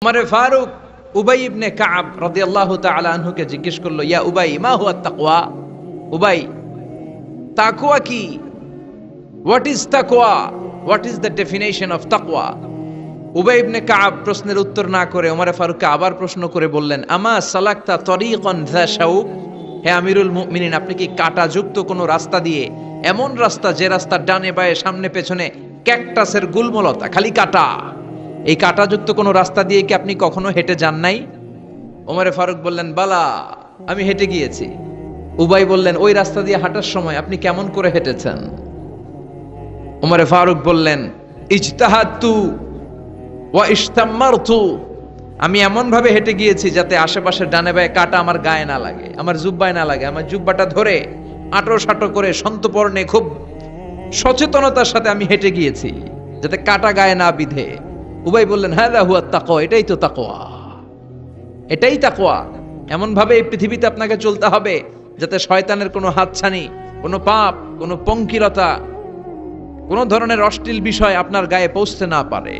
উমরে ফারুক উবাই ইবনে কাব রাদিয়াল্লাহু তাআলা আনহুকে জিজ্ঞেস করলো, ইয়া উবাই মা হুয়া তাকওয়া? উবাই, তাকওয়া কি? হোয়াট ইজ তাকওয়া? What is the definition of তাকওয়া? উবাই ইবনে কাব প্রশ্নের উত্তর না করে উমরে ফারুককে আবার প্রশ্ন করে বললেন, আমা সালাকতা তরিকান যা শাউক? হে আমিরুল মুমিনিন, আপনি কি কাঁটাযুক্ত কোনো রাস্তা দিয়ে, এমন রাস্তা যে রাস্তার ডানে বায়ে সামনে পেছনে ক্যাকটাসের গুলমলতা, খালি কাঁটা, এই কাঁটাযুক্ত কোনো রাস্তা দিয়ে কি আপনি কখনো হেঁটে যান নাই? ওমরে ফারুক বললেন, বালা, আমি হেঁটে গিয়েছি। উবাই বললেন, ওই রাস্তা দিয়ে হাঁটার সময় আপনি কেমন করে হেঁটেছেন? ওমরে ফারুক বললেন, ইজতাহাদতু ওয়া ইশতাম্মারতু, আমি এমন ভাবে হেঁটে গিয়েছি যাতে আশেপাশে ডানে বায়ে কাঁটা আমার গায়ে না লাগে, আমার জুব্বায় না লাগে। আমার জুব্বাটা ধরে আঁটো সাঁটো করে সন্তপর্ণে খুব সচেতনতার সাথে আমি হেঁটে গিয়েছি যাতে কাঁটা গায়ে না বিধে। উবাই বললেন, হাযা হুয়া তাকওয়া, এটাই তো তাকওয়া, এটাই তাকওয়া। এমন ভাবে এই পৃথিবীতে আপনাকে চলতে হবে যাতে শয়তানের কোনো হাতছানি, কোনো পাপ, কোনো পঙ্কিলতা, কোনো ধরনের অশ্লীল বিষয় আপনার গায়ে পৌঁছতে না পারে।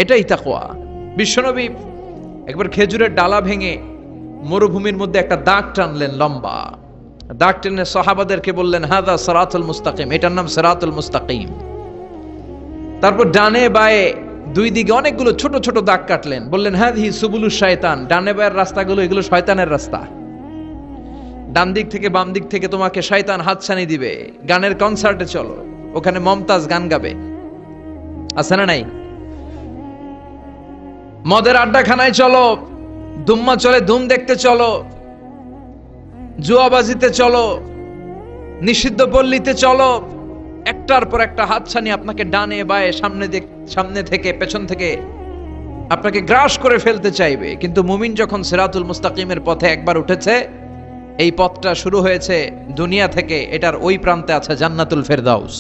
এটাই তাকওয়া। বিশ্বনবী একবার খেজুরের ডালা ভেঙে মরুভূমির মধ্যে একটা দাগ টানলেন, লম্বা দাগ টেনে সাহাবাদেরকে বললেন, হাযা সিরাতুল মুস্তাকিম, এটার নাম সিরাতুল মুস্তাকিম। তারপর ডানে বায়ে দুই দিকে অনেকগুলো ছোট ছোট দাগ কাটলেন, বললেন, হাযিহি সুবুলুশ শায়তান, ডানে বায়ের রাস্তাগুলো এগুলো শয়তানের রাস্তা। ডান দিক থেকে বাম দিক থেকে তোমাকে শয়তান হাতছানি দিবে। গানের কনসার্টে চলো, ওখানে মমতাজ গান গাবে, আছে না নাই? মদের আড্ডাখানায় চলো, দুম্মা চলে ধুম দেখতে চলো, জুয়াবাজিতে চলো, নিষিদ্ধ পল্লীতে চলো, একটার পর একটা হাতছানি আপনাকে ডানে বায়ে সামনে থেকে পেছন থেকে আপনাকে গ্রাস করে ফেলতে চাইবে। কিন্তু মুমিন যখন সিরাতুল মুস্তাকিমের পথে একবার উঠেছে, এই পথটা শুরু হয়েছে দুনিয়া থেকে, এটার ওই প্রান্তে আছে জান্নাতুল ফেরদাউস।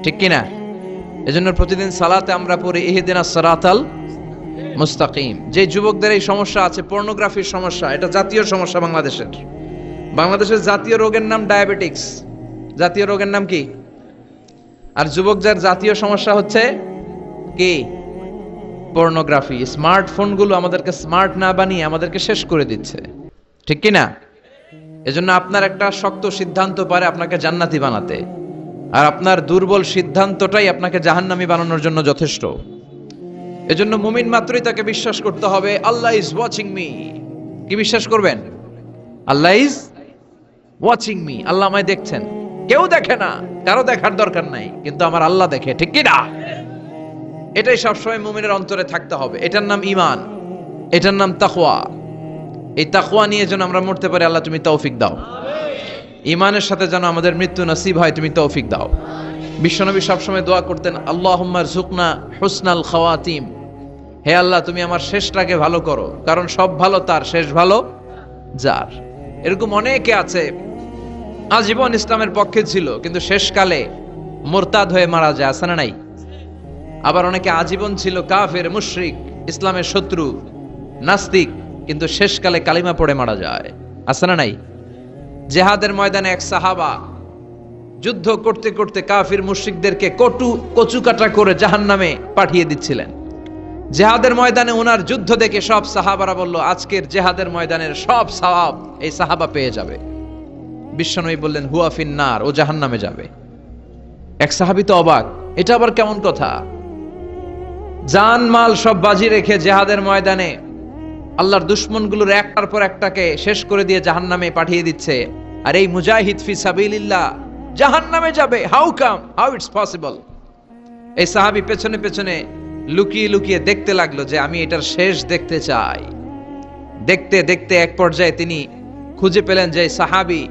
ঠিক কিনা? এজন্য প্রতিদিন সালাতে আমরা পড়ি ইহদিনাস সিরাতাল মুস্তাকিম। যে যুবকদের এই সমস্যা আছে, পর্নোগ্রাফির সমস্যা, এটা জাতীয় সমস্যা বাংলাদেশের জাতীয় রোগের নাম ডায়াবেটিক্স। জাতীয় রোগের নাম কি? আর যুবক যার জাতীয় সমস্যা হচ্ছে কি? পর্নোগ্রাফি। স্মার্টফোনগুলো আমাদেরকে স্মার্ট না বানিয়ে আমাদেরকে শেষ করে দিচ্ছে। ঠিক কি না? এজন্য আপনার একটা শক্ত সিদ্ধান্ত পারে আপনাকে জান্নাতি বানাতে, আর আপনার দুর্বল সিদ্ধান্তটাই আপনাকে জাহান্নামী বানানোর জন্য যথেষ্ট। এজন্য মুমিন মাত্রই তাকে বিশ্বাস করতে হবে, আল্লাহ ইজ ওয়াচিং মি। কি বিশ্বাস করবেন? আল্লাহ ইজ ওয়াচিং মি, আল্লাহ আমায় দেখছেন। কেউ দেখে না, কারো দেখার দরকার নাই, কিন্তু আমার আল্লাহ দেখে। ঠিক কি না? এটাই সবসময় মুমিনের অন্তরে থাকতে হবে। এটার নাম ঈমান, এটার নাম তাকওয়া। এই তাকওয়া নিয়ে যেন আমরা মরতে পারি, আল্লাহ তুমি তৌফিক দাও। ঈমানের সাথে যেন আমাদের মৃত্যু নসিব হয়, তুমি তৌফিক দাও। বিশ্বনবী সবসময় দোয়া করতেন, আল্লাহুম্মা রযুকনা হুসনাল খাওয়াতিম, হে আল্লাহ তুমি আমার শেষটাকে ভালো করো, কারণ সব ভালো তার, শেষ ভালো যার। এরকম অনেকে আছে আজীবন ইসলামের পক্ষে ছিল, কিন্তু শেষকালে মুরতাদ হয়ে মারা যায়, আছে না নাই? আবার অনেকে আজীবন ছিল কাফের, মুশরিক, ইসলামের শত্রু, নাস্তিক, কিন্তু শেষকালে কালিমা পড়ে মারা যায়, আছে না নাই? জিহাদের ময়দানে এক সাহাবা যুদ্ধ করতে করতে কাফির মুশরিকদেরকে কচু কাটা করে জাহান্নামে পাঠিয়ে দিচ্ছিলেন। জিহাদের ময়দানে ওনার যুদ্ধ দেখে সব সাহাবারা বলল, আজকের জিহাদের ময়দানের সব সওয়াব এই সাহাবা পেয়ে যাবে। বিশ্বনবী বললেন, হুয়া ফিন্নার, ও জাহান্নামে যাবে। এক সাহাবী তো অবাক, এটা আবার কেমন কথা? জান মাল সব বাজি রেখে জিহাদের ময়দানে আল্লাহর দুশমনগুলোর একটার পর একটাকে শেষ করে দিয়ে জাহান্নামে পাঠিয়ে দিচ্ছে, আর এই মুজাহিদ ফি সাবিলিল্লাহ জাহান্নামে যাবে? How it's possible? এই সাহাবী পেছনে পেছনে লুকিয়ে লুকিয়ে দেখতে লাগলো যে আমি এটার শেষ দেখতে চাই। দেখতে দেখতে এক পর্যায়ে তিনি খুঁজে পেলেন যে সাহাবী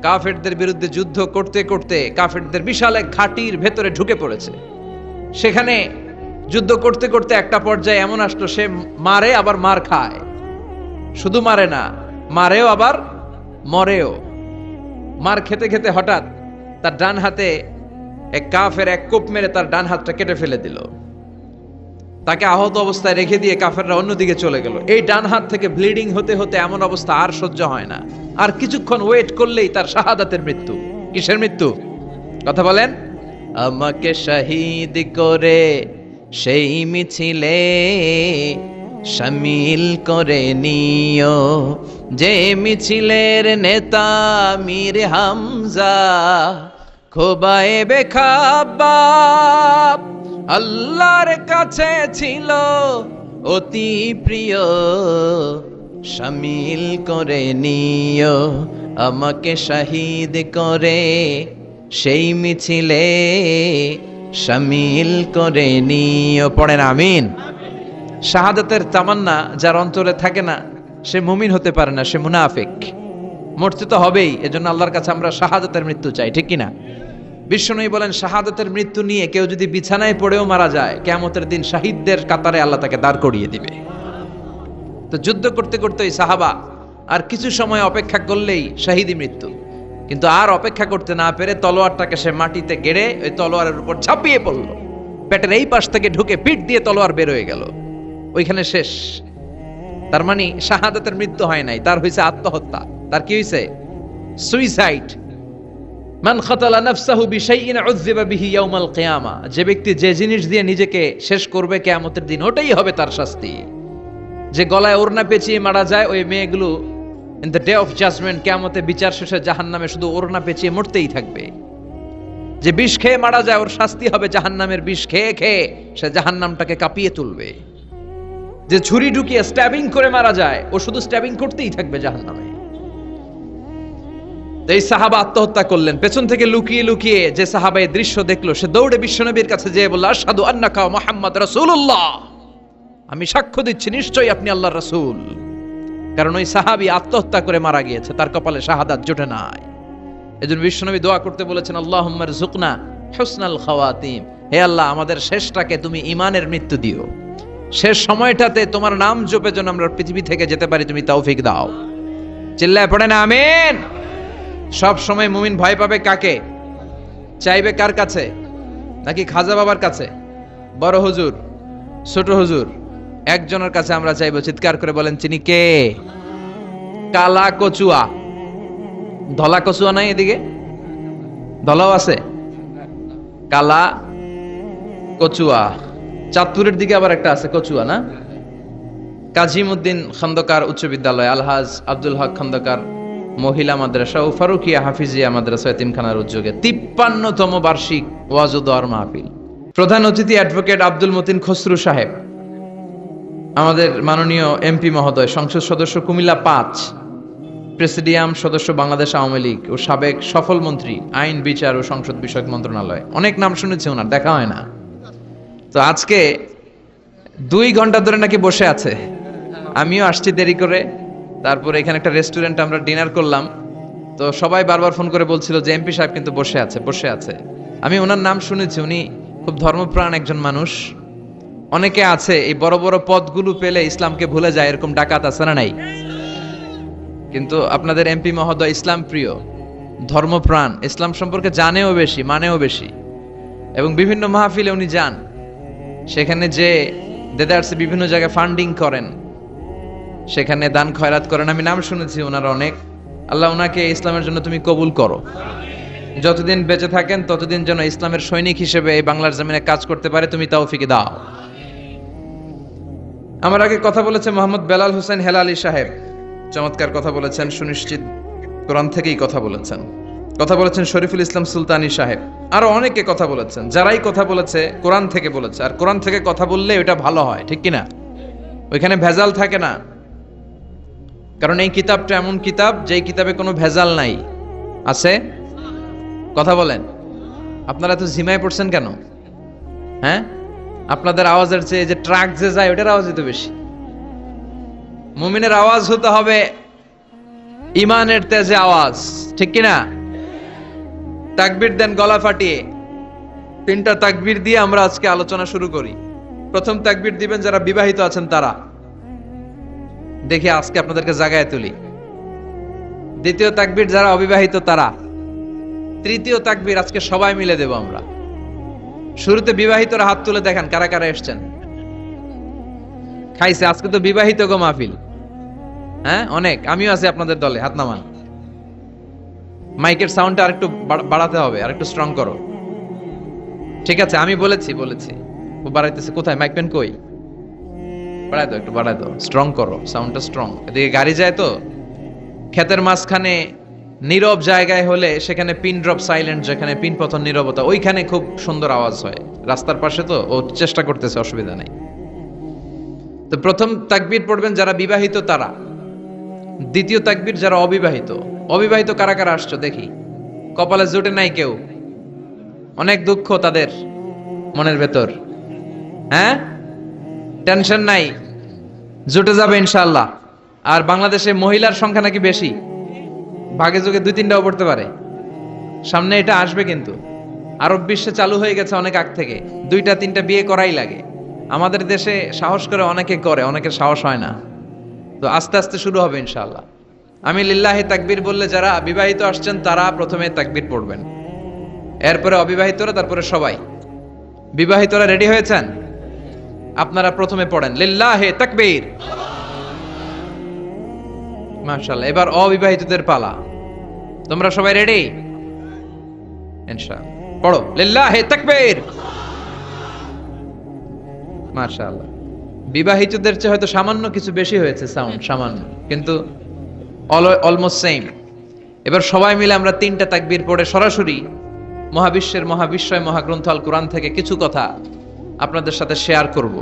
কাফেরদের বিরুদ্ধে যুদ্ধ করতে করতে কাফেরদের বিশাল এক ঘাটির ভেতরে ঢুকে পড়েছে। সেখানে যুদ্ধ করতে করতে একটা পর্যায়ে এমন আসলো, সে মারে আবার মার খায়। শুধু মারে না, মারেও আবার মরেও। মার খেতে খেতে হঠাৎ তার ডান হাতে এক কাফের এক কোপ মেরে তার ডান হাতটা কেটে ফেলে দিল। তাকে আহত অবস্থায় রেখে দিয়ে কাফেররা অন্যদিকে চলে গেল। এই ডান হাত থেকে ব্লিডিং হতে হতে এমন অবস্থা আর সহ্য হয় না, আর কিছুক্ষণ ওয়েট করলেই তার শাহাদাতের মৃত্যু। কিসের মৃত্যু? কথা বলেন। আমাকে শহীদ করে সেই মিছিলে শামিল করে নিও, যে মিছিলের নেতা মীর হামজা খোবায়েবে খাব্বাব আল্লাহর কাছে ছিল অতি প্রিয়। শামিল করে নিও আমাকে শহীদ করে, সেই মিছিলে শামিল করে নিও। পড়েন আমিন। শাহাদাতের তামান্না যার অন্তরে থাকে না সে মুমিন হতে পারে না, সে মুনাফিক। মরতে তো হবেই, এজন্য আল্লাহর কাছে আমরা শাহাদাতের মৃত্যু চাই, ঠিক কিনা? বিশ্বনবী বলেন শাহাদাতের মৃত্যু নিয়ে কেউ যদি বিছানায় পড়েও মারা যায়, কিয়ামতের দিন শাহিদদের কাতারে আল্লাহ তাকে দাঁড় করিয়ে দিবে। তো যুদ্ধ করতে করতে ওই সাহাবা আর কিছু সময় অপেক্ষা করলেই শাহিদি মৃত্যু, কিন্তু আর অপেক্ষা করতে না পেরে তলোয়ারটাকে সে মাটিতে গেড়ে ওই তলোয়ারের উপর ঝাঁপিয়ে পড়ল। পেটের এই পাশ থেকে ঢুকে পিঠ দিয়ে তলোয়ার বের হয়ে গেল, ওইখানে শেষ। তার মানে শাহাদাতের মৃত্যু হয় নাই, তার হয়েছে আত্মহত্যা। তার কি হয়েছে? সুইসাইড। মান খাতালা নাফসাহু বিশাইইন উযযিবা বিহি ইয়াউমাল কিয়ামা, যে ব্যক্তি যে জিনিস দিয়ে নিজেকে শেষ করবে কিয়ামতের দিন, ওটাই হবে তার শাস্তি। যে গলায় ওড়না পেঁচিয়ে মারা যায়, ওই মেয়েগুলো in the day of judgement, কিয়ামতে বিচার শেষে জাহান্নামে শুধু ওড়না পেঁচিয়ে মরতেই থাকবে। যে বিষ খেয়ে মারা যায়, ওর শাস্তি হবে জাহান্নামের বিষ খেয়ে খেয়ে সে জাহান্নামটাকে কাঁপিয়ে তুলবে। যে ছুরি ঢুকিয়ে স্ট্যাবিং করে মারা যায়, ও শুধু স্ট্যাবিং করতেই থাকবে জাহান্নামে। এই সাহাবা আত্মহত্যা করলেন। পেছন থেকে লুকিয়ে লুকিয়ে যে সাহাবা এই দৃশ্য দেখলো, সে দৌড়ে বিশ্বনবীর কাছে যেয়ে বলল, আশহাদু আন্নাকা মুহাম্মদ রাসূলুল্লাহ, আমি সাক্ষ্য দিচ্ছি নিশ্চয়ই আপনি আল্লাহর রাসূল। কারণ ওই সাহাবী আত্মহত্যা করে মারা গিয়েছে, তার কপালে শাহাদাত জোটে নাই। এজন্য বিশ্বনবী দোয়া করতে বলেছেন, আল্লাহুম্মা রযুকনা হুসনাল খাওয়াতিম, হে আল্লাহ আমাদের শেষটাকে তুমি ঈমানের মৃত্যু দিও, শেষ সময়টাতে তোমার নাম জপে যেন আমরা পৃথিবী থেকে যেতে পারি, তুমি তৌফিক দাও। চিল্লায় পড়েন আমিন। সব সময় মুমিন ভয় পাবে কাকে? চাইবে কার কাছে? নাকি খাজা বাবার কাছে, বড় হুজুর, ছোট হুজুর? একজনের কাছে আমরা চাইবো। চিৎকার করে বলেন, চিনি কে? কালা কচুয়া। ধলা কচুয়া নাই এদিকে? ধলাও আছে, কালা কচুয়া। চাঁদপুরের দিকে আবার একটা আছে কচুয়া, না? কাজিমউদ্দিন খন্দকার উচ্চ বিদ্যালয়, আলহাজ আব্দুল হক খন্দকার মহিলা মাদ্রাসা ও ফারুকিয়া হাফিজিয়া মাদ্রাসা এতিমখানার উদ্যোগে 53তম বার্ষিক ওয়াজ ও দোয়ার মাহফিল। প্রধান অতিথি অ্যাডভোকেট আব্দুল মতিন খসরু সাহেব, আমাদের মাননীয় এমপি মহোদয়, সংসদ সদস্য কুমিল্লা 5, প্রেসিডিয়াম সদস্য বাংলাদেশ আওয়ামী লীগ ও সাবেক সফল মন্ত্রী আইন বিচার ও সংসদ বিষয়ক মন্ত্রণালয়। অনেক নাম শুনেছি ওনার, দেখা হয় না। তো আজকে 2 ঘন্টা ধরে নাকি বসে আছে। আমিও আসছি দেরি করে। তারপরে এখানে একটা রেস্টুরেন্ট আমরা ডিনার করলাম। তো সবাই বারবার ফোন করে বলছিল যে এমপি সাহেব কিন্তু বসে আছে, বসে আছে। আমি ওনার নাম শুনেছি, উনি খুব ধর্মপ্রাণ একজন মানুষ। অনেকে আছে এই বড় বড় পদগুলো পেলে ইসলামকে ভুলে যায়, এরকম ডাকাত আছে না নাই? কিন্তু আপনাদের এমপি মহোদয় ইসলাম প্রিয়, ধর্মপ্রাণ, ইসলাম সম্পর্কে জানেও বেশি, মানেও বেশি, এবং বিভিন্ন মাহফিলে উনি যান। সেখানে যে দেদারসে বিভিন্ন জায়গায় ফান্ডিং করেন, সেখানে দান খয়রাত করেন। আমি নাম শুনেছি ওনার অনেক। আল্লাহ ওনাকে ইসলামের জন্য তুমি কবুল করো। যতদিন বেঁচে থাকেন ততদিন যেন ইসলামের সৈনিক হিসেবে এই বাংলার জমিনে কাজ করতে পারে, তুমি তৌফিক দাও। আমার আগে কথা বলেছে মোহাম্মদ বেলাল হোসেন হেলালি সাহেব, চমৎকার কথা বলেছেন, সুনিশ্চিত কোরআন থেকেই কথা বলেছেন। কথা বলেছেন শরীফুল ইসলাম সুলতানি সাহেব, আরো অনেকে কথা বলেছেন। যারাই কথা বলেছে কোরআন থেকে বলেছে, আর কোরআন থেকে কথা বললে ওটা ভালো হয়, ঠিক কিনা? ওইখানে ভেজাল থাকে না। কারণ এই কিতাবটা এমন কিতাব যেই কিতাবে কোনো ভেজাল নাই। আছে? কথা বলেন। আপনারা তো ঝিমায় পড়ছেন কেন? হ্যাঁ, আপনাদের আওয়াজের চেয়ে যে ট্রাক যে যায় ওটার আওয়াজই তো বেশি। মুমিনের আওয়াজ হতে হবে ইমানের তেজে আওয়াজ, ঠিক কিনা? তাকবীর দেন গলা ফাটিয়ে। 3টা তাকবীর দিয়ে আমরা আজকে আলোচনা শুরু করি। প্রথম তাকবীর দিবেন যারা বিবাহিত আছেন তারা। দেখি আজকে আপনাদেরকে জাগায় তুলি। দ্বিতীয় তাকবীর যারা অবিবাহিত তারা। তৃতীয় তাকবীর আজকে সবাই মিলে দেব আমরা। শুরুতে বিবাহিতরা হাত তুলে দেখান কারা কারা এসেছেন। খাইছে আজকে তো বিবাহিত গো মাহফিল। হ্যাঁ, অনেক। আমিও আছি আপনাদের দলে, হাত নামান। মাইকের সাউন্ডটা আরেকটু বাড়াতে হবে, আরেকটু স্ট্রং করো। ঠিক আছে, আমি বলেছি। ও বাড়াইতেছে, কোথায় মাইক পেন কই? বাড়াই দাও, একটু বাড়াই দাও, স্ট্রং করো, সাউন্ডটা স্ট্রং। এদিকে গাড়ি যায় তো, ক্ষেতের মাঝখানে নীরব জায়গায় হলে সেখানে পিন ড্রপ সাইলেন্ট, যেখানে পিন পতন নীরবতা, ওইখানে খুব সুন্দর আওয়াজ হয়। রাস্তার পাশে তো ও চেষ্টা করতেছে, অসুবিধা নেই। তো প্রথম তাকবীর পড়বেন যারা বিবাহিত তারা, দ্বিতীয় তাকবীর যারা অবিবাহিত। অবিবাহিত কারা কারা আসছো দেখি, কপালে জোটে নাই কেউ, অনেক দুঃখ তাদের মনের ভেতর। হ্যাঁ, টেনশন নাই, জুটে যাবে ইনশাআল্লাহ। আর বাংলাদেশে মহিলার সংখ্যা নাকি বেশি, ভাগে যোগে 2-3টাও পড়তে পারে, সামনে এটা আসবে। কিন্তু আরব বিশ্বে চালু হয়ে গেছে অনেক আগ থেকে, 2-3টা বিয়ে করাই লাগে। আমাদের দেশে সাহস করে অনেকে করে, অনেকের সাহস হয় না। তো আস্তে আস্তে শুরু হবে ইনশাআল্লাহ। আমি লিল্লাহি তাকবীর বললে যারা বিবাহিত আসছেন তারা প্রথমে তাকবীর পড়বেন, এরপরে অবিবাহিতরা, তারপরে সবাই। বিবাহিতরা রেডি হয়েছেন? আপনারা প্রথমে পড়েন লিল্লাহি তাকবীর। মাশাআল্লাহ, এবার অবিবাহিতদের পালা। তোমরা সবাই রেডি? ইনশাআল্লাহ পড়ো লিল্লাহি তাকবীর। মাশাআল্লাহ, বিবাহিতদের চেয়ে হয়তো সামান্য কিছু বেশি হয়েছে সাউন্ড, সামান্য, কিন্তু অলমোস্ট সেম। এবার সবাই মিলে আমরা 3টা তাকবীর পড়ে সরাসরি মহাবিশ্বের মহাবিশ্বয় মহাগ্রন্থ আল কোরআন থেকে কিছু কথা আপনাদের সাথে শেয়ার করব।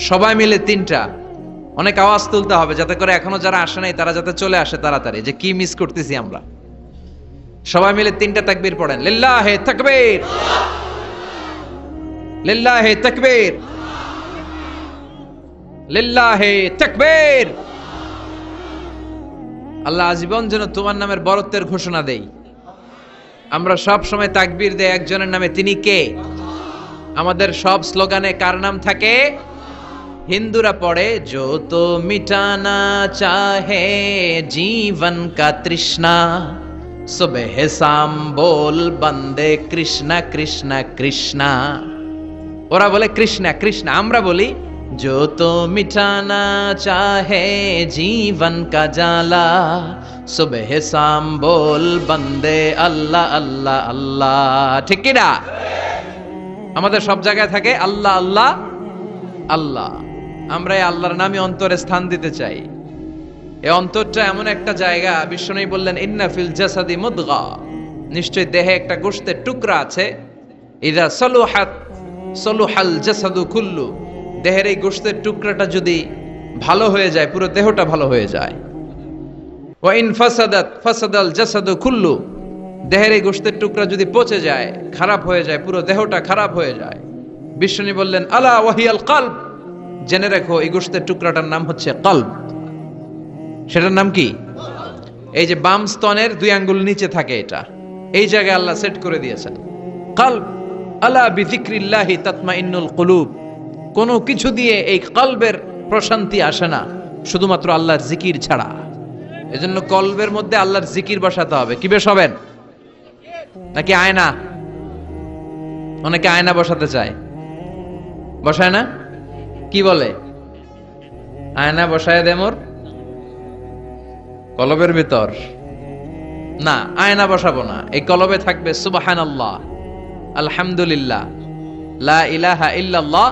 সবাই মিলে 3টা, অনেক আওয়াজ তুলতে হবে যাতে করে এখনো যারা আসে নাই তারা যাতে চলে আসে তাড়াতাড়ি, যে কি মিস করতেছি আমরা। সবাই মিলে 3টা তাকবীর পড়েন লিল্লাহি তাকবীর, লিল্লাহি তাকবীর, লিল্লাহি তাকবীর। আল্লাহ আজীবন যেন তোমার নামের বরত্বের ঘোষণা দেই। আমরা সব সময় তাকবীর দেই একজনের নামে, তিনি কে? আমাদের সব স্লোগানে কার নাম থাকে? হিন্দুরা পড়ে जो तो मिटाना चाहे जीवन का तृष्णा सुबह शाम बोल बंदे कृष्णा कृष्णा कृष्णा। ওরা বলে কৃষ্ণা কৃষ্ণা, আমরা বলি जो तो मिटाना चाहे जीवन का जाला सुबह शाम बोल बंदे अल्लाह अल्लाह अल्लाह। ঠিক কি না? আমাদের সব জায়গায় থাকে আল্লাহ আল্লাহ আল্লাহ। আমরা এই আল্লাহর নামে অন্তরে স্থান দিতে চাই। এই অন্তরটা এমন একটা জায়গা, বিশ্বনবী বললেন ইন্না ফিল জাসাদি মুদগা, নিশ্চয় দেহে একটা গোশতের টুকরা আছে, ইযা সলুহাত সলুহাল জাসাদু কুল্লু, দেহের এই গোশতের টুকরাটা যদি ভালো হয়ে যায় পুরো দেহটা ভালো হয়ে যায়। ওয়া ইন ফাসাদাত ফাসাদাল জাসাদু কুল্লু, দেহের এই গোশতের টুকরা যদি পচে যায়, খারাপ হয়ে যায়, পুরো দেহটা খারাপ হয়ে যায়। বিশ্বনবী বললেন আলা ওয়াহিয়াল কলব, জেনে রাখো এই গোশতের টুকরাটার নাম হচ্ছে কলব। সেটার নাম কি? এই যে বাম স্তনের 2 আঙ্গুল নিচে থাকে, এটা এই জায়গায় আল্লাহ সেট করে দিয়েছেন কলব। আলা বিযিকরিল্লাহি তাতমাইন্নুল কুলুব, কোনো কিছু দিয়ে এই কলবের প্রশান্তি আসে না শুধুমাত্র আল্লাহর জিকির ছাড়া। এজন্য কলবের মধ্যে আল্লাহর জিকির বসাতে হবে। কি বসাবেন? নাকি আয়না? অনেকে আয়না বসাতে চায়, বসায় না? কি বলে? আয়না বসায় দে মোর কলবের ভিতর। না, আয়না বসাবো না, এই কলবে থাকবে সুবহানাল্লাহ, আলহামদুলিল্লাহ, লা ইলাহা ইল্লাল্লাহ,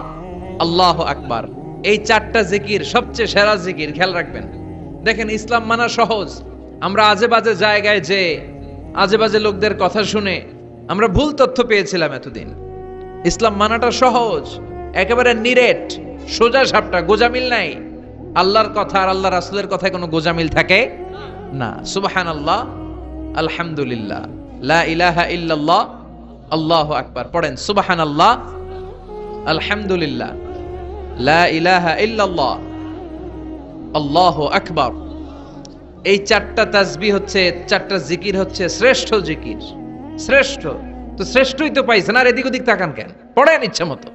আল্লাহু আকবার। এই 4টা জিকির সবচেয়ে সেরা জিকির, খেয়াল রাখবেন। দেখেন ইসলাম মানা সহজ, আমরা আজে বাজে জায়গায় যে আজে বাজে লোকদের কথা শুনে আমরা ভুল তথ্য পেয়েছিলাম এতদিন। ইসলাম মানাটা সহজ, একেবারে নিরেট, সোজা সাপটা, গোজামিল নাই। আল্লাহর কথা আর আল্লাহ রাসূলের কথায় কোনো গোজামিল থাকে না। সুবহানাল্লাহ, আলহামদুলিল্লাহ, লা ইলাহা ইল্লাল্লাহ, আল্লাহু আকবার। পড়েন সুবহানাল্লাহ, আলহামদুলিল্লাহ, লা ইলাহা ইল্লাল্লাহ, আল্লাহু আকবার। এই 4টা তাসবিহ হচ্ছে, 4টা জিকির হচ্ছে শ্রেষ্ঠ জিকির। শ্রেষ্ঠ তো শ্রেষ্ঠই তো পাইছেন, আর এদিক ওদিক তাকান কেন? পড়েন ইচ্ছা মতো,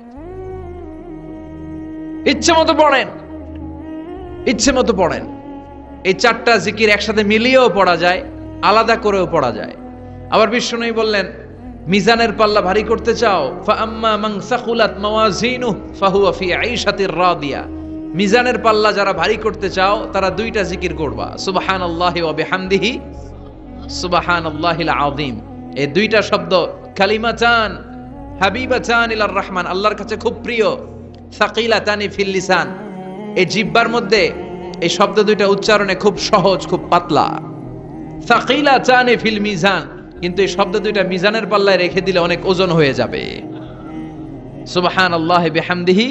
ইচ্ছে মতো পড়েন, ইচ্ছে মতো পড়েন। এই 4টা জিকির একসাথে মিলিয়েও পড়া যায়, আলাদা করেও পড়া যায়। আবার বিশ্বনবী বললেন মিজানের পাল্লা ভারী করতে চাও, ফাআম্মা মান সাকুলাত মাওয়াজিনুহু ফাহুয়া ফি আইশাতির রাদিয়া, মিজানের পাল্লা যারা ভারী করতে চাও তারা 2টা জিকির করবা, সুবহানাল্লাহি ওয়া বিহামদিহি সুবহানাল্লাহিল আযীম। এই 2টা শব্দ কালিমাতান হাবিবাতান ইলার রহমান, আল্লাহর কাছে খুব প্রিয়। সাকিলাতানি ফিল লিসান, এই জিহ্বার মধ্যে এই শব্দ দুইটা উচ্চারণে খুব সহজ, খুব পাতলা। সাকিলাতানি ফিল মিজান, কিন্তু এই শব্দ দুইটা মিজানের পাল্লায় রেখে দিলে অনেক ওজন হয়ে যাবে। সুবহানাল্লাহি বিহামদিহি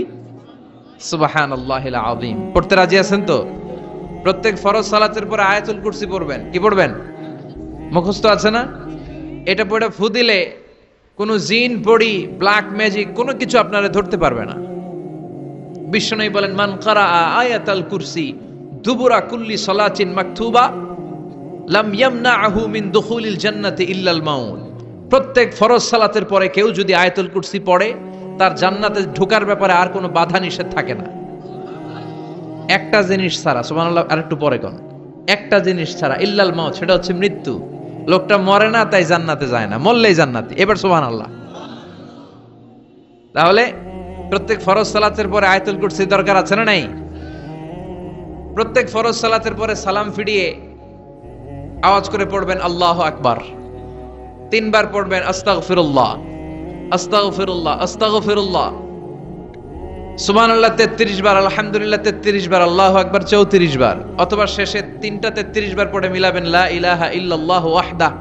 সুবহানাল্লাহিল আযীম। পড়তে রাজি আছেন তো? প্রত্যেক ফরজ সালাতের পরে আয়াতুল কুরসি পড়বেন। কি পড়বেন? মুখস্থ আছে না? এটা পড়ে ফু দিলে কোনো জিন পড়ি, ব্ল্যাক ম্যাজিক কোনো কিছু আপনারা ধরতে পারবে না। বিশ্বনবী বলেন, মান কারাআ আয়াতাল কুরসি দুবুরা কুল্লি সালাতিন মাকতুবা লাম ইয়ামনাহু মিন দুখুলিল জান্নাতি ইল্লাল মাউত। প্রত্যেক ফরজ সালাতের পরে কেউ যদি আয়াতুল কুরসি পড়ে, তার জান্নাতে ঢোকার ব্যাপারে আর কোনো বাধা নিষেধ থাকে না। একটা জিনিস ছাড়া, সুবহানাল্লাহ, আরেকটু পরে কোন একটা জিনিস ছাড়া, ইল্লাল মাউত, সেটা হচ্ছে মৃত্যু। লোকটা মরে না তাই জান্নাতে যায় না, মরলেই জান্নাতি। এবার সুবহানাল্লাহ। তাহলে প্রত্যেক ফরজ সালাতের পরে আয়াতুল কুরসি দরকার আছে না নাই? প্রত্যেক ফরজ সালাতের পরে সালাম ফিরিয়ে আওয়াজ করে পড়বেন আল্লাহু আকবার। 3 বার পড়বেন আস্তাগফিরুল্লাহ আস্তাগফিরুল্লাহ আস্তাগফিরুল্লাহ। সুবহানাল্লাহ 33 বার, আলহামদুলিল্লাহ 33 বার, আল্লাহু আকবার 34 বার। অথবা শেষে 3টা 33 বার পড়ে মিলাবেন লা ইলাহা ইল্লাল্লাহু ওয়াহদাহু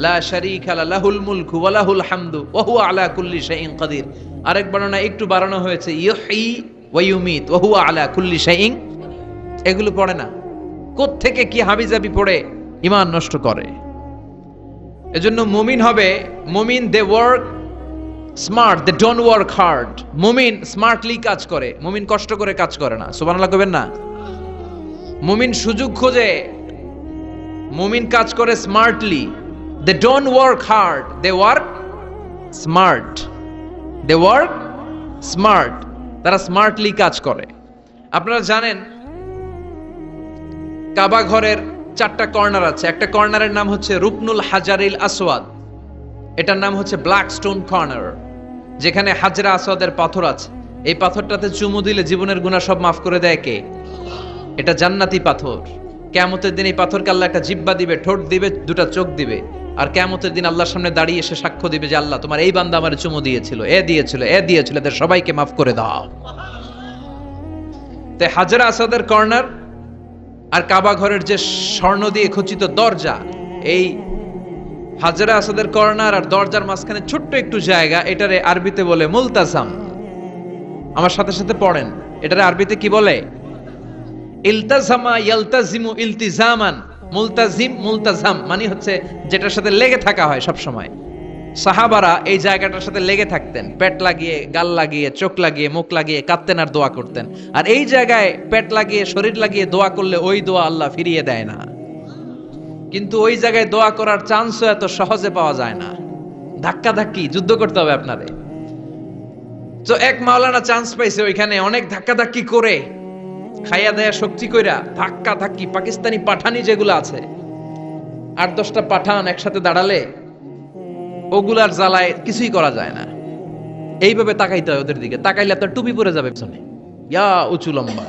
লা শারীকা লাহুল মুলকু ওয়া লাহুল হামদু ওয়া হুয়া আলা কুল্লি শাইইন কাদির। আরেক বর্ণনা একটু বাড়ানো হয়েছে, ইউহয়ী ওয়া ইউমীত ওয়া হুয়া আলা কুল্লি শাইইন। এগুলো পড়ে না, কোত্থেকে কি হাবিজাবি পড়ে ঈমান নষ্ট করে। এজন্য মুমিন হবে, মুমিন they work smart, they don't work hard. মুমিন স্মার্টলি কাজ করে, মুমিন কষ্ট করে কাজ করে না। সুবহানাল্লাহ কইবেন না? মুমিন সুযোগ খোঁজে, মুমিন কাজ করে smartly. They don't work hard, they work smart. They work smart, তারা স্মার্টলি কাজ করে। আপনারা জানেন কাবা ঘরের 4টা কর্নার আছে। একটা কর্নারের নাম হচ্ছে রুকনুল হাজারিল আসওয়াদ, এটার নাম হচ্ছে ব্ল্যাক স্টোন কর্নার, যেখানে হাজরা আসওয়াদের পাথর আছে। এই পাথরটাতে চুমু দিলে জীবনের গুনাহ সব মাফ করে দেয় কে? এটা জান্নাতি পাথর। কিয়ামতের দিন এই পাথরকে আল্লাহ একটা জিহ্বা দিবে, ঠোঁট দিবে, 2টা চোখ দিবে। আর কিয়ামতের দিন আল্লাহর সামনে দাঁড়িয়ে এসে সাক্ষ্য দিবে যে আল্লাহ, তোমার এই বান্দা আমারে চুমু দিয়েছিল, এ দিয়েছিল, এ দিয়েছিল, এদের সবাইকে মাফ করে দাও। তাই হাজরা আসওয়াদের কর্নার আর কাবা ঘরের যে স্বর্ণ দিয়ে খচিত দরজা, এই হাজরা আসওয়াদের কর্নার আর দরজার মাঝখানে ছোট্ট একটু জায়গা, এটারে আরবিতে বলে মুলতাজাম। আমার সাথে সাথে পড়েন, এটারে আরবিতে কি বলে? ইলতাজামা ইয়ালতাজিমু ইলতিজামান। মুলতাজিম, মুলতাজাম মানে হচ্ছে যেটার সাথে লেগে থাকা হয় সব সময়। সাহাবারা এই জায়গাটার সাথে লেগে থাকতেন, পেট লাগিয়ে, গাল লাগিয়ে, চোখ লাগিয়ে, মুখ লাগিয়ে কাঁদতেন আর দোয়া করতেন। আর এই জায়গায় পেট লাগিয়ে, শরীর লাগিয়ে দোয়া করলে ওই দোয়া আল্লাহ ফিরিয়ে দেয় না। কিন্তু ওই জায়গায় দোয়া করার চান্সও এত সহজে পাওয়া যায় না, ধাক্কা ধাক্কি যুদ্ধ করতে হবে আপনাদের। তো এক মাওলানা চান্স পাইছে ওইখানে, অনেক ধাক্কা ধাক্কি করে, খাইয়া দেয়া শক্তি কইরা ধাক্কা ধাক্কি, পাকিস্তানি পাঠানি যেগুলো আছে, 8-10টা পাঠান একসাথে দাঁড়ালে ওগুলার জ্বালায় কিছুই করা যায় না। এইভাবে তাকাইতে হয় ওদের দিকে, তাকাইলে আপনার টুপি পরে যাবে পেছনে, ইয়া উঁচু লম্বা।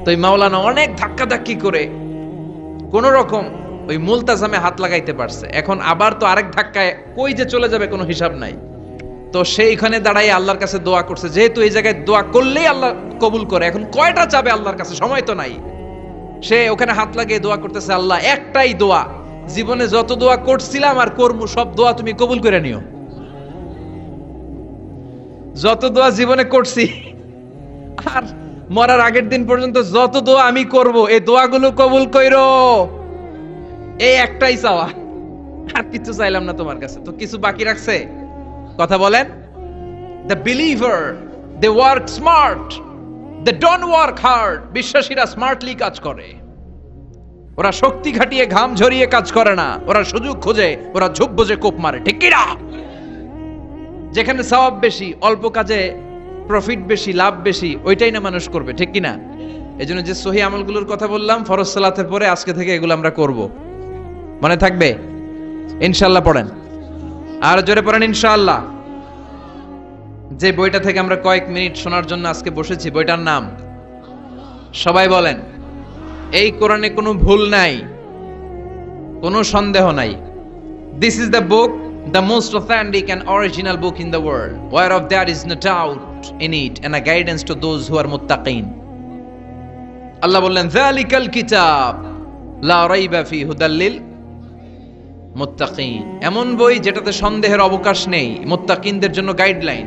তো এই মাওলানা অনেক ধাক্কা ধাক্কি করে কোন রকম ওই মুলতাজামে হাত লাগাইতে পারছে। এখন আবার তো আরেক ধাক্কায় কই যে চলে যাবে কোনো হিসাব নাই। তো সেইখানে দাঁড়াই আল্লাহর কাছে দোয়া করছে, যেহেতু এই জায়গায় দোয়া করলেই আল্লাহ কবুল করে, এখন কয়টা যাবে আল্লাহর কাছে, সময় তো নাই। সে ওখানে হাত লাগিয়ে দোয়া করতেছে, আল্লাহ একটাই দোয়া, জীবনে যত দোয়া করছিলাম আর করমু সব দোয়া তুমি কবুল করে নিও। যত দোয়া জীবনে করছি আর মরার আগের দিন পর্যন্ত যত দোয়া আমি করব, এই দোয়াগুলো কবুল কইরো, এই একটাই চাওয়া, আর কিছু চাইলাম না তোমার কাছে। তো কিছু বাকি রাখছে? কথা বলেন। The believer, they work smart, they don't work hard. বিশ্বাসীরা স্মার্টলি কাজ করে, ওরা শক্তি খাটিয়ে ঘাম ঝরিয়ে কাজ করে না, ওরা সুযোগ খোঁজে, ওরা ঝোপ বোঝে কোপ মারে, ঠিক কি না? যেখানে সওয়াব বেশি, অল্প কাজে প্রফিট বেশি, লাভ বেশি, ওইটাই না মানুষ করবে, ঠিক কি না? এজন্য যে সহিহ আমলগুলোর কথা বললাম ফরজ সালাতের পরে, আজকে থেকে এগুলো আমরা করব, মনে থাকবে ইনশাআল্লাহ। পড়েন আর জোরে পড়েন ইনশাআল্লাহ। যে বইটা থেকে আমরা কয়েক মিনিট শোনার জন্য আজকে বসেছি, বইটার নাম সবাই বলেন। এই কোরআনে কোনো ভুল নাই, কোনো সন্দেহ নাই। This is the book the most authentic and original book in the world, whereof there is no doubt in it, and a guidance to those who are muttaqin. আল্লাহ বললেন যালিকাল কিতাব লা রাইবা ফি হুদাল লিল মুত্তাকিন, এমন বই যেটাতে সন্দেহের অবকাশ নেই, মুত্তাকিনদের জন্য গাইডলাইন।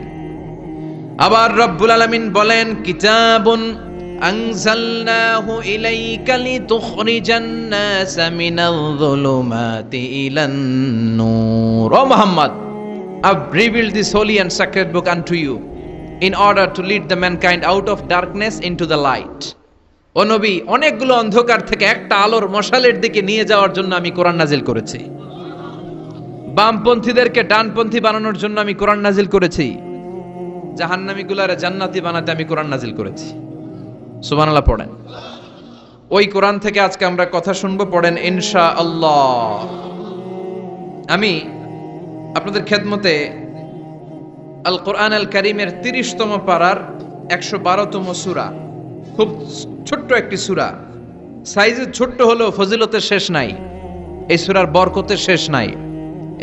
আবার রব্বুল আলামিন বলেন কিতাবুন আনজালনাহু ইলাইকা লিতুখরিজান নাসা মিনাল যুলুমাতি ইলান নূর। ও Muhammad, I've revealed this holy and sacred book unto you in order to lead the mankind out of darkness into the light. ও নবী, অনেকগুলো অন্ধকার থেকে একটা আলোর মশালের দিকে নিয়ে যাওয়ার জন্য আমি কোরআন নাজিল করেছি। বামপন্থীদেরকে ডানপন্থী বানানোর জন্য আমি কোরআন নাজিল করেছি। জাহান্নামীগুলারে জান্নাতি বানাতে আমি কোরআন নাজিল করেছি। সুবহানাল্লাহ পড়েন। ওই কোরআন থেকে আজকে আমরা কথা শুনবো, পড়েন ইনশাআল্লাহ। আমি আপনাদের খেদমতে আল কোরআন আল কারীমের 30তম পারার 112তম সূরা, খুব ছোট্ট একটি সূরা, সাইজে ছোট্ট হলেও ফজিলতের শেষ নাই, এই সূরার বরকতের শেষ নাই,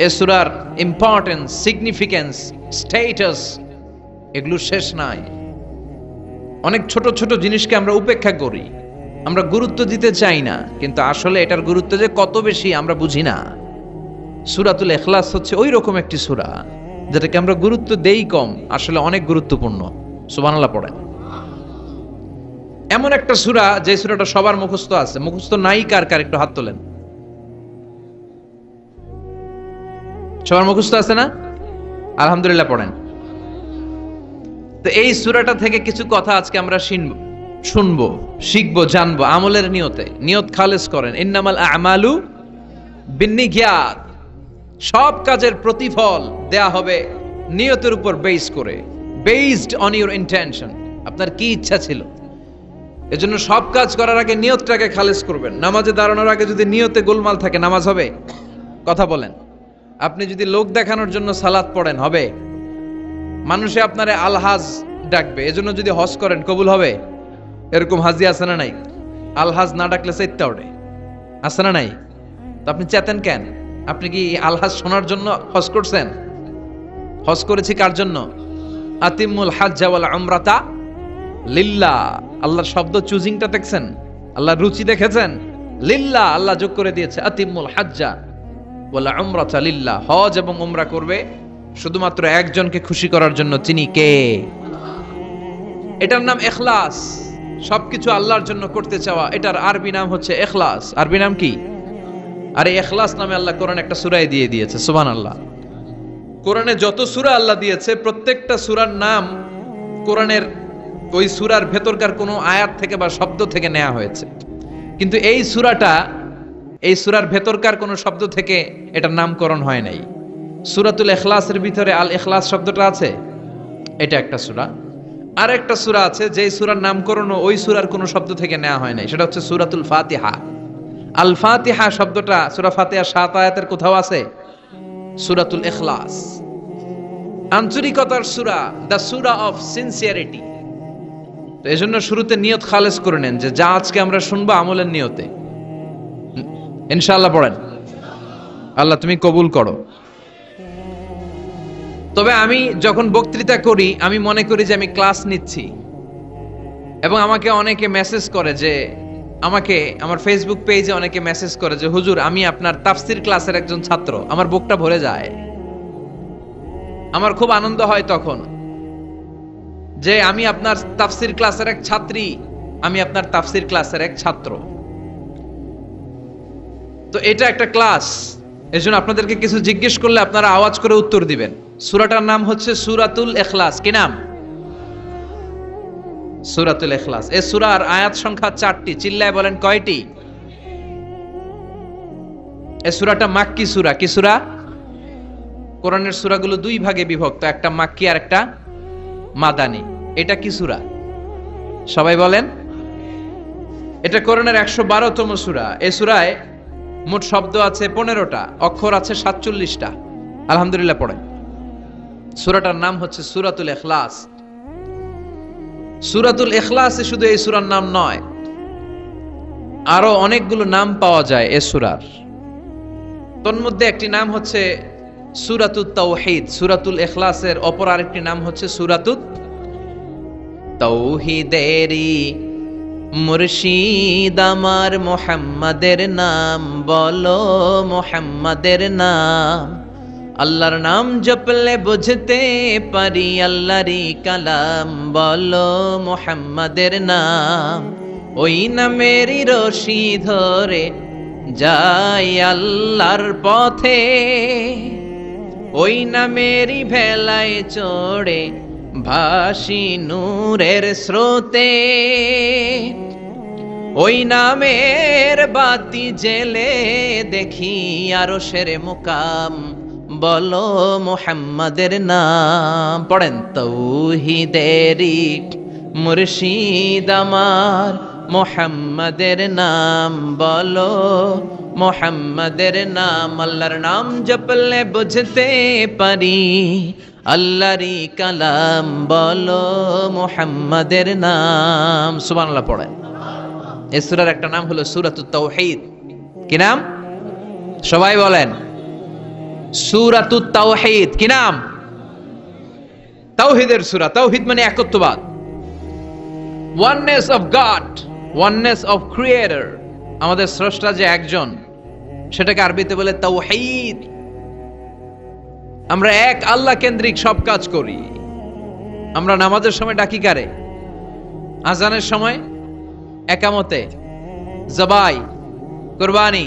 এই সূরার ইম্পর্টেন্স, সিগনিফিকেন্স, স্ট্যাটাস এগুলো শেষ নাই। অনেক ছোট ছোট জিনিসকে আমরা উপেক্ষা করি, আমরা গুরুত্ব দিতে চাই না, কিন্তু আসলে এটার গুরুত্ব যে কত বেশি আমরা বুঝি না। সূরাতুল ইখলাস হচ্ছে ওই রকম একটি সূরা যেটাকে আমরা গুরুত্ব দেই কম, আসলে অনেক গুরুত্বপূর্ণ। সুবহানাল্লাহ পড়েন। এমন একটা সূরা যে সূরাটা সবার মুখস্থ আছে, মুখস্থ নাই কার কার একটু হাত তোলেন। সবার মুখস্থ আছে না? আলহামদুলিল্লাহ পড়েন। তো এই সূরাটা থেকে কিছু কথা আজকে আমরা শুনবো, শিখবো, জানবো আমলের নিয়তে। নিয়ত খালেস করেন, ইন্নামাল আমালু বিন্নিয়াত। সব কাজের প্রতিফল দেয়া হবে নিয়তের উপর বেস করে, বেসড অন ইউর ইন্টেনশন। আপনার কি ইচ্ছা ছিল, এজন্য সব কাজ করার আগে নিয়তটাকে খালেস করবেন। নামাজে দাঁড়ানোর আগে যদি নিয়তে গোলমাল থাকে নামাজ হবে? কথা বলেন। আপনি যদি লোক দেখানোর জন্য সালাত পড়েন হবে? মানুষে আপনারে আলহাজ ডাকবে, এজন্য যদি হজ করেন কবুল হবে? এরকম হাজি আছে না নাই? আলহাজ না ডাকলে চাইতে ওঠে, আছে না নাই? তো আপনি চেতেন কেন? আপনি কি আলহাজ শোনার জন্য হজ করছেন? হজ করেছি কার জন্য? আতিমুল হাজ্জা ওয়াল উমরাতা লিল্লাহ। আল্লাহর শব্দ চুজিংটা দেখছেন? আল্লাহর রুচি দেখেছেন? লিল্লাহ, আল্লাহ যোগ করে দিয়েছে আতিমুল হাজ্জা ওয়াল উমরাতা লিল্লাহ। হজ এবং উমরা করবে শুধুমাত্র একজনকে খুশি করার জন্য। তিনি কে? এটার নাম ইখলাস। সবকিছু আল্লাহর জন্য করতে চাওয়া, এটার আরবি নাম হচ্ছে ইখলাস। আরবি নাম কি? আর এই ইখলাস নামে আল্লাহ কোরআন একটা সূরায় দিয়ে দিয়েছে। সুবহানাল্লাহ। কোরআনে যত সূরা আল্লাহ দিয়েছে প্রত্যেকটা সূরার নাম কোরআনের ওই সূরার ভেতরকার কোনো আয়াত থেকে বা শব্দ থেকে নেওয়া হয়েছে, কিন্তু এই সূরাটা এই সূরার ভেতরকার কোনো শব্দ থেকে এটার নামকরণ হয় নাই। সূরাতুল ইখলাসের ভিতরে আল ইখলাস শব্দটা আছে, এটা একটা সূরা। আর একটা সূরা আছে যে সূরার নামকরণ ওই সূরার কোনো শব্দ থেকে নেওয়া হয় নাই, সেটা হচ্ছে সূরাতুল ফাতিহা। আল ফাতিহা শব্দটা সূরা ফাতিহার 7 আয়াতের কোথাও আছে? সূরাতুল ইখলাস আন্তরিকতার সূরা, দ্য সূরা অফ সিনসিয়ারিটি। তো এজন্য শুরুতে নিয়ত খালেস করে নেন যে যা আজকে আমরা শুনবো আমলের নিয়তে। ইনশাআল্লাহ পড়েন। আল্লাহ তুমি কবুল করো। তবে আমি যখন বক্তৃতা করি আমি মনে করি যে আমি ক্লাস নিচ্ছি, এবং আমাকে অনেকে মেসেজ করে, যে আমাকে আমার ফেসবুক পেজে অনেকে মেসেজ করে যে হুজুর আমি আপনার তাফসির ক্লাসের একজন ছাত্র। আমার বুকটা ভরে যায়, আমার খুব আনন্দ হয় তখন যে আমি আপনার তাফসির ক্লাসের এক ছাত্রী, আমি আপনার তাফসির ক্লাসের এক ছাত্র। তো এটা একটা ক্লাস, এজন্য আপনাদেরকে কিছু জিজ্ঞেস করলে আপনারা আওয়াজ করে উত্তর দিবেন। সূরাটার নাম হচ্ছে সূরাতুল ইখলাস। কি নাম? সূরাতুল ইখলাস। এই সূরার আয়াত সংখ্যা 4টি। চিল্লায় বলেন কয়টি? এই সূরাটা মাক্কি সূরা। কি সূরা? কোরআনের সূরাগুলো দুই ভাগে বিভক্ত, একটা মাক্কি আর একটা মাদানী। এটা কি সূরা? সবাই বলেন। এটা কোরআনের 112তম সূরা। এই সূরায় মোট শব্দ আছে 15টা, অক্ষর আছে 47টা। আলহামদুলিল্লাহ পড়েন। সূরাটার নাম হচ্ছে সূরাতুল ইখলাস। সূরাতুল ইখলাসে শুধু এই সূরার নাম নয়, আরো অনেকগুলো নাম পাওয়া যায় এই সূরার। তন্মধ্যে একটি নাম হচ্ছে সূরাতুত তাওহীদ। সূরাতুল ইখলাসের অপর আরেকটি নাম হচ্ছে সূরাতুত তাওহীদেরি মুর্শিদ আমার মুহাম্মাদের নাম বলো, মুহাম্মাদের নাম। আল্লাহর নাম জপলে বুঝতে পারি আল্লাহরই কালাম, বলো মুহাম্মাদের নাম। ওই নামেরই রশি ধরে যাই আল্লাহর পথে, ওই নামেরই ভেলায় চড়ে ভাসি নূরের স্রোতে। ওই নামের বাতি জেলে দেখি আরশের মুকাম, বলো মুহাম্মাদের নাম। পড়েন, তাওহীদেরি মুর্শিদ আমার মুহাম্মাদের নাম বলো, মুহাম্মাদের নাম। আল্লাহর নাম জপলে বুঝতে পারি আল্লাহরই কালাম, বলো মুহাম্মাদের নাম। সুবহানাল্লাহ পড়েন। এই সূরার একটা নাম হলো সূরাতুত তাওহীদ। কি নাম? সবাই বলেন, সূরাতুত তাওহীদ। কি নাম? তাওহীদের সূরা। তাওহীদ মানে একত্ববাদ, oneness of God, oneness of creator। আমাদের স্রষ্টা যে একজন, সেটাকে আরবিতে বলে তাওহীদ। আমরা এক আল্লাহ কেন্দ্রিক সব কাজ করি। আমরা নামাজের সময় ডাকি কারে? আজানের সময়, একামতে, জবাই, কুরবানি,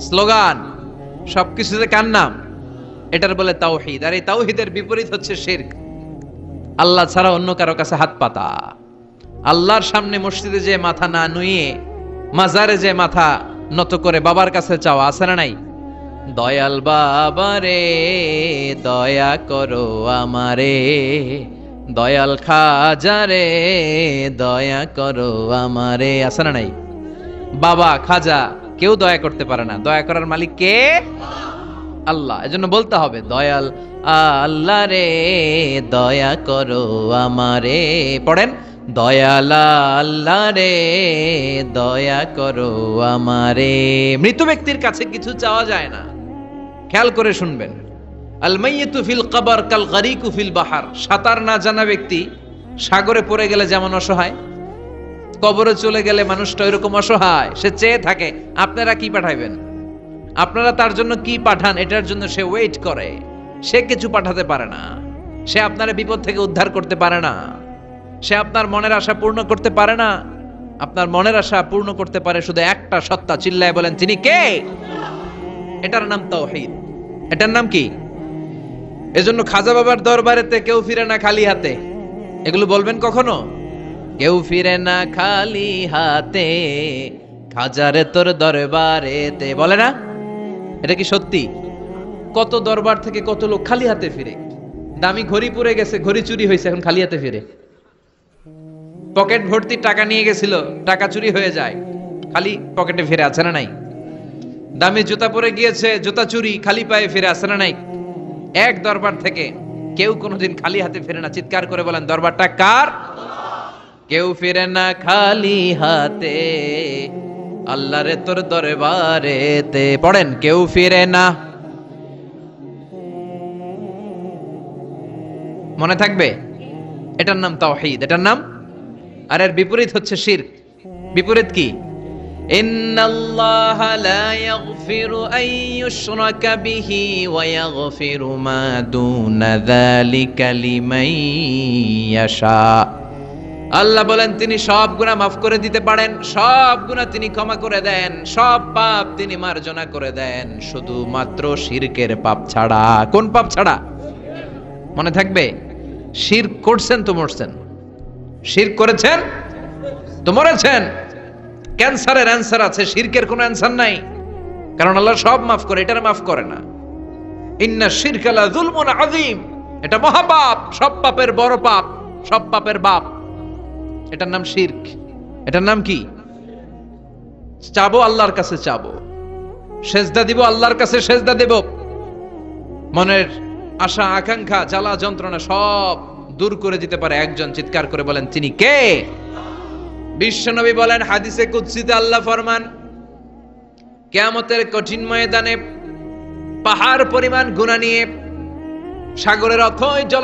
স্লোগান, সবকিছুতে কার নাম? এটার বলে তাওহীদ। আর এই তাওহীদের বিপরীত হচ্ছে শিরক। আল্লাহ ছাড়া অন্য কারো কাছে হাত পাতা, আল্লাহর সামনে মসজিদে যে মাথা না নুয়ে মাজারে যে মাথা নত করে বাবার কাছে চাওয়া, আছে না নাই? দয়াল বাবা রে দয়া করো আমারে, দয়াল খাজা রে দয়া করো আমারে, আছে না নাই? বাবা খাজা কেউ দয়া করতে পারে না, দয়া করার মালিক কে? আল্লাহ। এজন্য বলতে হবে দয়াল আল্লাহ রে দয়া করো আমারে। পড়েন, দয়াল আল্লাহ রে দয়া করো আমারে। মৃত ব্যক্তির কাছে কিছু চাওয়া যায় না। খেয়াল করে শুনবেন, আল মাইয়িতু ফিল কবর কাল গরিকু ফিল বাহার। সাঁতার না জানা ব্যক্তি সাগরে পড়ে গেলে যেমন অসহায়, কবরে চলে গেলে মানুষটা এরকম অসহায়, সে চেয়ে থাকে আপনারা কি পাঠাইবেন, আপনারা তার জন্য কি পাঠান, এটার জন্য সে ওয়েট করে। সে কিছু পাঠাতে পারে না, সে আপনার বিপদ থেকে উদ্ধার করতে পারে না, সে আপনার মনের আশা পূর্ণ করতে পারে না। আপনার মনের আশা পূর্ণ করতে পারে শুধু একটা সত্তা। চিল্লায় বলেন, তিনি কে? এটার নাম তাওহীদ। এটার নাম কি? এজন্য খাজা বাবার দরবারেতে কেউ ফিরে না খালি হাতে। এগুলো বলবেন কখনো? কেউ ফিরে না খালি হাতে, খাজারে তোর দরবারেতে, বলে না? এটা কি সত্যি? কত দরবার থেকে কত লোক খালি হাতে ফিরে। দামি ঘড়ি পরে গেছে, ঘড়ি চুরি হয়েছে, এখন খালি হাতে ফিরে। পকেট ভর্তি টাকা নিয়ে গেছিল, টাকা চুরি হয়ে যায়, খালি পকেটে ফিরে, আছে না নাই? দামি জুতা পরে গিয়েছে, জুতা চুরি, খালি পায়ে ফিরে, আছে না নাই? এক দরবার থেকে কেউ কোনোদিন খালি হাতে ফিরে না। চিৎকার করে বলেন, দরবারটা কার? কেউ ফিরে না খালি হাতে, আল্লাহরে তোর দরবারেতে। পড়েন, কেউ ফিরে না। মনে থাকবে? এটার নাম তাওহীদ, এটার নাম। আর এর বিপরীত হচ্ছে শিরক। বিপরীত কি? ইন্নাল্লাহা লা ইয়াগফিরু আন ইউশরাকা বিহি ওয়া ইয়াগফিরু মা দুনা যালিকা লিমান ইয়াশা। আল্লাহ বলেন তিনি সব গুনাহ মাফ করে দিতে পারেন, সব গুনাহ তিনি ক্ষমা করে দেন, সব পাপ তিনি মার্জনা করে দেন, শুধুমাত্র শিরকের পাপ ছাড়া। কোন পাপ ছাড়া? মনে থাকবে, শিরক করছেন তো মরছেন, শিরক করেছেন তো মরেছেন। ক্যান্সারের অ্যান্সার আছে, শিরকের কোনো অ্যান্সার নাই, কারণ আল্লাহ সব মাফ করে, এটার মাফ করে না। ইন্না শিরকা লা যুলমুন আযীম, এটা মহাপাপ, সব পাপের বড় পাপ, সব পাপের বাপ। এটার নাম শিরক। এটার নাম কি? চাবো আল্লাহর কাছে, চাবো, সেজদা দিব আল্লাহর কাছে, সেজদা দেব। মনের আশা আকাঙ্ক্ষা জ্বালা যন্ত্রণা সব দূর করে দিতে পারে একজন। চিৎকার করে বলেন, তিনি কে? বিশ্বনবী বলেন, হাদিসে কুদসিতে আল্লাহ ফরমান, কিয়ামতের কঠিন ময়দানে পাহাড় পরিমাণ গুনাহ নিয়ে সাগরের অথই জল